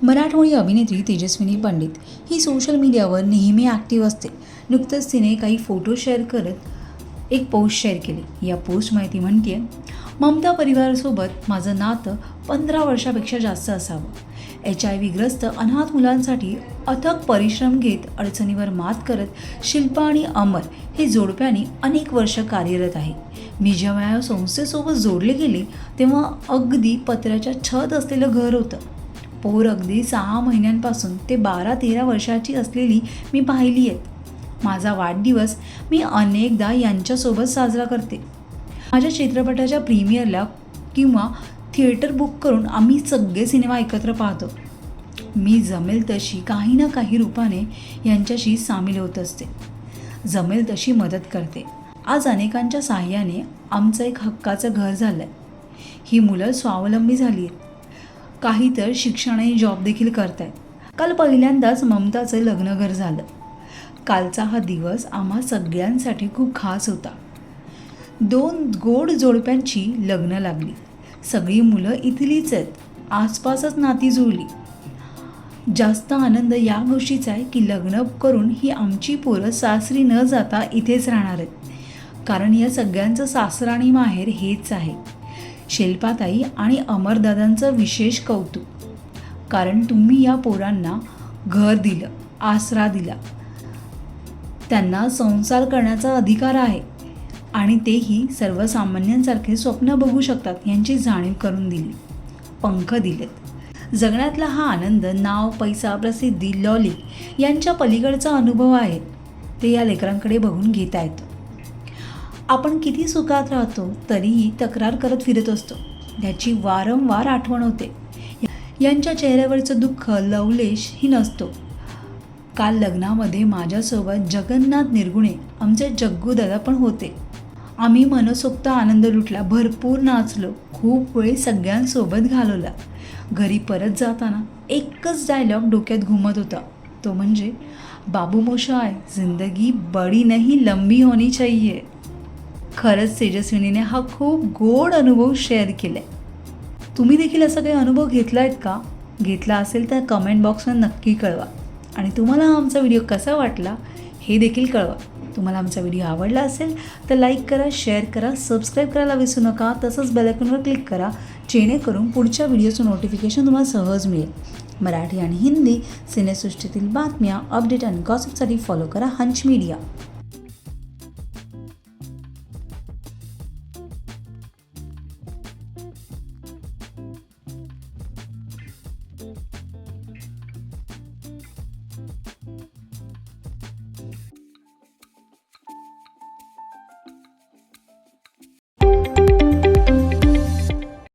मराठमोळी अभिनेत्री तेजस्विनी पंडित ही सोशल मीडियावर नेहमी ॲक्टिव्ह असते. नुकतंच तिने काही फोटो शेअर करत एक पोस्ट शेअर केली. या पोस्टमध्ये ती म्हणते, ममता परिवारासोबत माझं नातं 15 वर्षापेक्षा जास्त असावं. HIV ग्रस्त अनाथ मुलांसाठी अथक परिश्रम घेत अडचणीवर मात करत शिल्पा आणि अमर हे जोडप्याने अनेक वर्ष कार्यरत आहे. मी जेव्हा या संस्थेसोबत जोडले गेले तेव्हा अगदी पत्र्याच्या छत असलेलं घर होतं. पोर अगदी 6 महिन्यांपासून ते 12-13 वर्षाची असलेली मी पाहिली आहेत. माझा वाढदिवस मी अनेकदा यांच्यासोबत साजरा करते. माझ्या चित्रपटाच्या प्रीमियरला किंवा थिएटर बुक करून आम्ही सगळे सिनेमा एकत्र पाहतो. मी जमेल तशी काही ना काही रूपाने यांच्याशी सामील होत असते. जमेल तशी मदत करते. आज अनेकांच्या साहाय्याने आमचं एक हक्काचं घर झालं आहे. ही मुलं स्वावलंबी झाली आहेत. काही तर शिक्षणाने जॉब देखील करत आहेत. काल पहिल्यांदाच ममताचं लग्नघर झालं. कालचा हा दिवस आम्हा सगळ्यांसाठी खूप खास होता. 2 गोड जोडप्यांची लग्न लागली. सगळी मुलं इथलीच आहेत. आसपासच नाती जुळली. जास्त आनंद या गोष्टीचा आहे की लग्न करून ही आमची पोरं सासरी न जाता इथेच राहणार आहेत. कारण या सगळ्यांचं सासर आणि माहेर हेच आहे. शिल्पाताई आणि अमरदादांचं विशेष कौतुक. कारण तुम्ही या पोरांना घर दिलं, आसरा दिला. त्यांना संसार करण्याचा अधिकार आहे आणि तेही सर्वसामान्यांसारखे स्वप्न बघू शकतात यांची जाणीव करून दिली. पंख दिलेत. जगण्यातला हा आनंद नाव, पैसा, प्रसिद्धी, लॉली यांच्या पलीकडचा अनुभव आहे. ते या लेकरांकडे बघून घेता येतं. आपण किती सुखात राहतो तरीही तक्रार करत फिरत असतो. त्याची वारंवार आठवण होते. यांच्या चेहऱ्यावरचं दुःख लवलेशही नसतो. काल लग्नामध्ये माझ्यासोबत जगन्नाथ निरगुणे आमचे जग्गूदादा पण होते. आम्ही मनसोक्त आनंद लुटला. भरपूर नाचलो. खूप वेळ सगळ्यांसोबत घालवला. घरी परत जाताना एकच डायलॉग डोक्यात घुमत होता. तो म्हणजे बाबू मोशा आहे, जिंदगी बडी नहीं लंबी होनी चाहिए. खरंच तेजस्विनीने हा खूप गोड अनुभव शेअर केला आहे. तुम्ही देखील असा काही अनुभव घेतला आहेत का? घेतला असेल तर कमेंट बॉक्समध्ये नक्की कळवा. आणि तुम्हाला हा आमचा व्हिडिओ कसा वाटला हे देखील कळवा. तुम्हाला आमचा व्हिडिओ आवडला असेल तर लाईक करा, शेअर करा, सबस्क्राईब करायला विसरू नका. तसंच बेल आयकॉनवर क्लिक करा जेणेकरून पुढच्या व्हिडिओचं नोटिफिकेशन तुम्हाला सहज मिळेल. मराठी आणि हिंदी सिनेसृष्टीतील बातम्या, अपडेट आणि गॉसिपसाठी फॉलो करा हंच मीडिया.